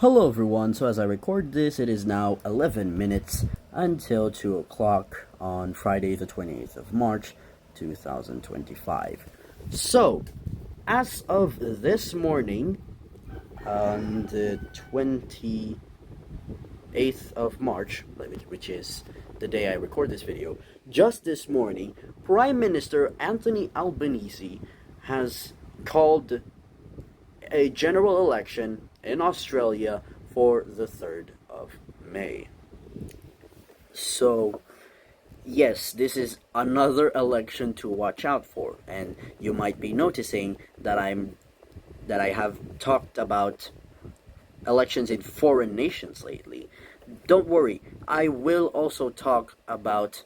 Hello everyone, so as I record this, it is now 11 minutes until 2 o'clock on Friday the 28th of March 2025. So, as of this morning, on the 28th of March, which is the day I record this video, just this morning, Prime Minister Anthony Albanese has called a general election in Australia for the 3rd of May. So, yes, this is another election to watch out for, and you might be noticing that I have talked about elections in foreign nations lately. Don't worry, I will also talk about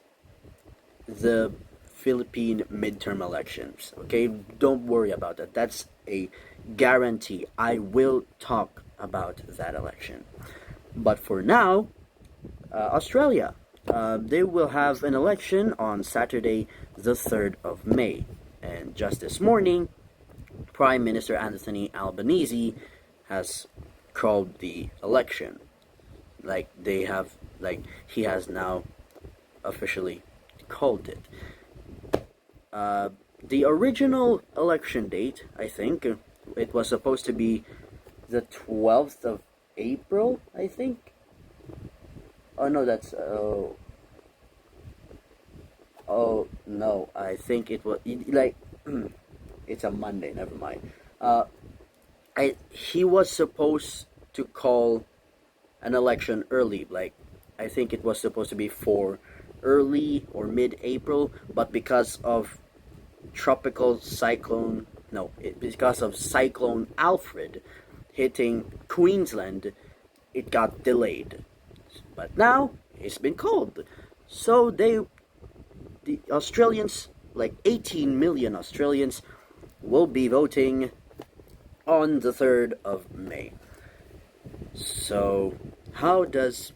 the Philippine midterm elections. Okay, don't worry about that. That's a guarantee. I will talk about that election. But for now, Australia, they will have an election on Saturday, the 3rd of May. And just this morning, Prime Minister Anthony Albanese has called the election. He has now officially called it. The original election date, I think, it was supposed to be the 12th of April, I think. Oh no, that's oh no, I think it was it's a Monday. Never mind. He was supposed to call an election early, I think it was supposed to be for early or mid-April, but because of because of Cyclone Alfred hitting Queensland, it got delayed. But now it's been called. So the Australians, 18 million Australians, will be voting on the 3rd of May. So how did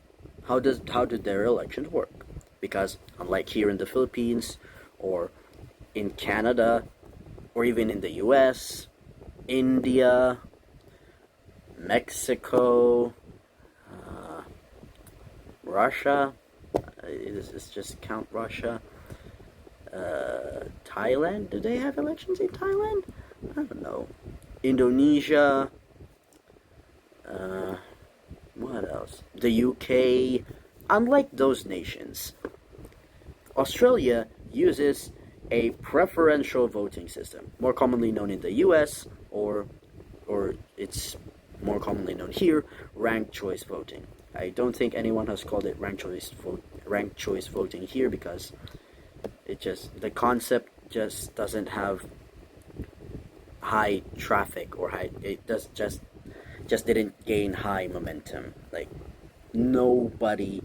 their elections work? Because unlike here in the Philippines or in Canada or even in the US, India, Mexico, Russia, let's just count Russia, Thailand, do they have elections in Thailand? I don't know. Indonesia, what else? The UK. Unlike those nations, Australia uses a preferential voting system, more commonly known in the US, or it's more commonly known here, ranked choice voting. I don't think anyone has called it ranked choice voting here because the concept just doesn't have high traffic, or just didn't gain high momentum. Nobody,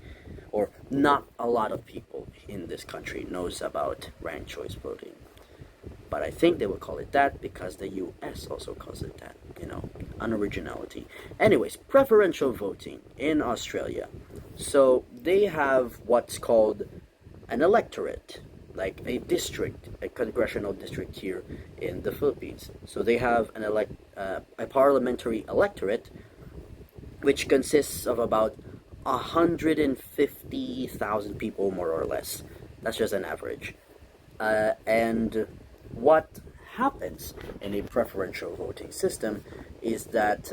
or not a lot of people in this country knows about ranked choice voting. But I think they would call it that because the US also calls it that, unoriginality. Anyways, preferential voting in Australia. So they have what's called an electorate, like a district, a congressional district here in the Philippines. So they have a parliamentary electorate, which consists of about 150,000 people, more or less. That's just an average. And what happens in a preferential voting system is that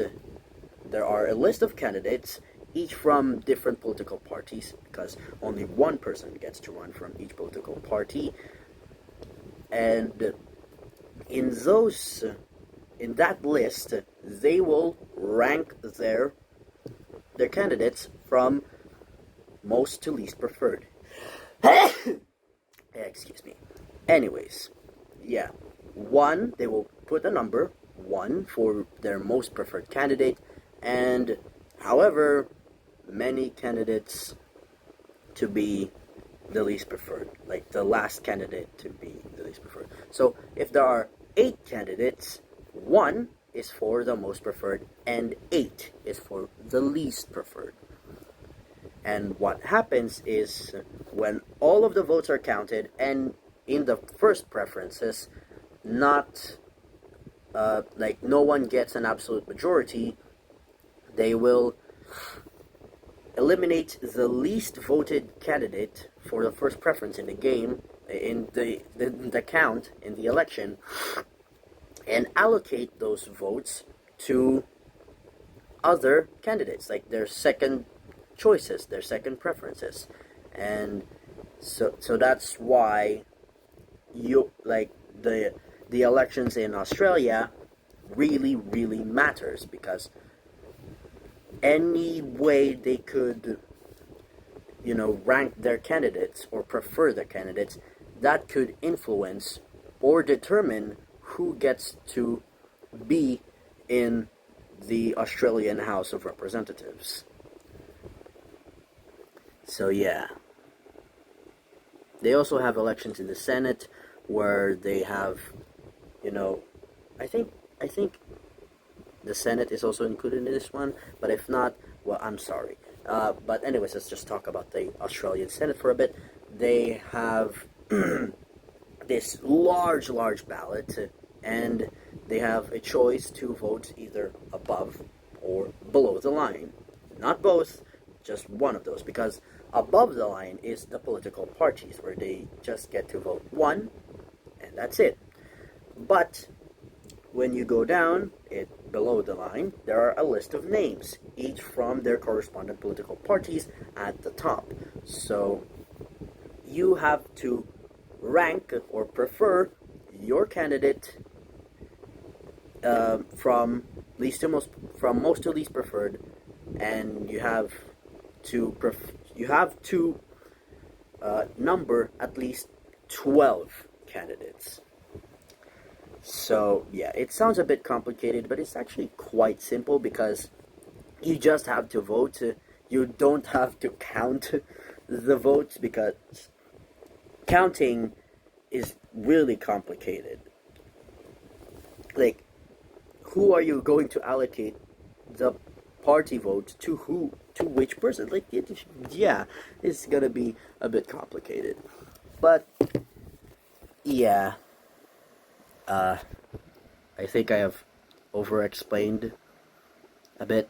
there are a list of candidates, each from different political parties, because only one person gets to run from each political party. And in that list, they will rank their candidates from most to least preferred. Excuse me. Anyways, yeah. They will put a number, 1, for their most preferred candidate, and however many candidates to be the least preferred, the last candidate to be the least preferred. So if there are 8 candidates, 1 is for the most preferred and 8 is for the least preferred. And what happens is, when all of the votes are counted, and in the first preferences, no one gets an absolute majority, They will eliminate the least voted candidate for the first preference in the game, in the count in the election, and allocate those votes to other candidates, like their second choices, their second preferences. And so that's why you like the elections in Australia really matters, because any way they could, rank their candidates or prefer their candidates, that could influence or determine who gets to be in the Australian House of Representatives. So yeah. They also have elections in the Senate where they have, I think the Senate is also included in this one, but if not, well, I'm sorry. But anyways, let's just talk about the Australian Senate for a bit. They have this large ballot, and they have a choice to vote either above or below the line. Not both, just one of those, because above the line is the political parties, where they just get to vote one, and that's it. But when you go down below the line, there are a list of names, each from their correspondent political parties at the top. So you have to rank or prefer your candidate from most to least preferred, and you have to number at least 12 candidates. So yeah, it sounds a bit complicated, but it's actually quite simple, because you just have to vote. You don't have to count the votes, because counting is really complicated. Like, who are you going to allocate the party vote to? To which person? Like, it's gonna be a bit complicated. But yeah, I think I have over-explained a bit.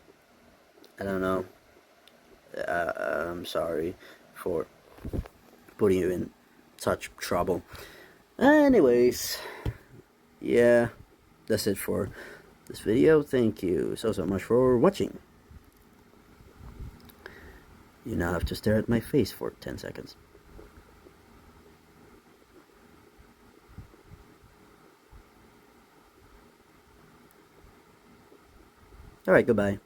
I don't know. I'm sorry for putting you in such trouble. Anyways, yeah, that's it for this video. Thank you so much for watching. You now have to stare at my face for 10 seconds. Alright, goodbye.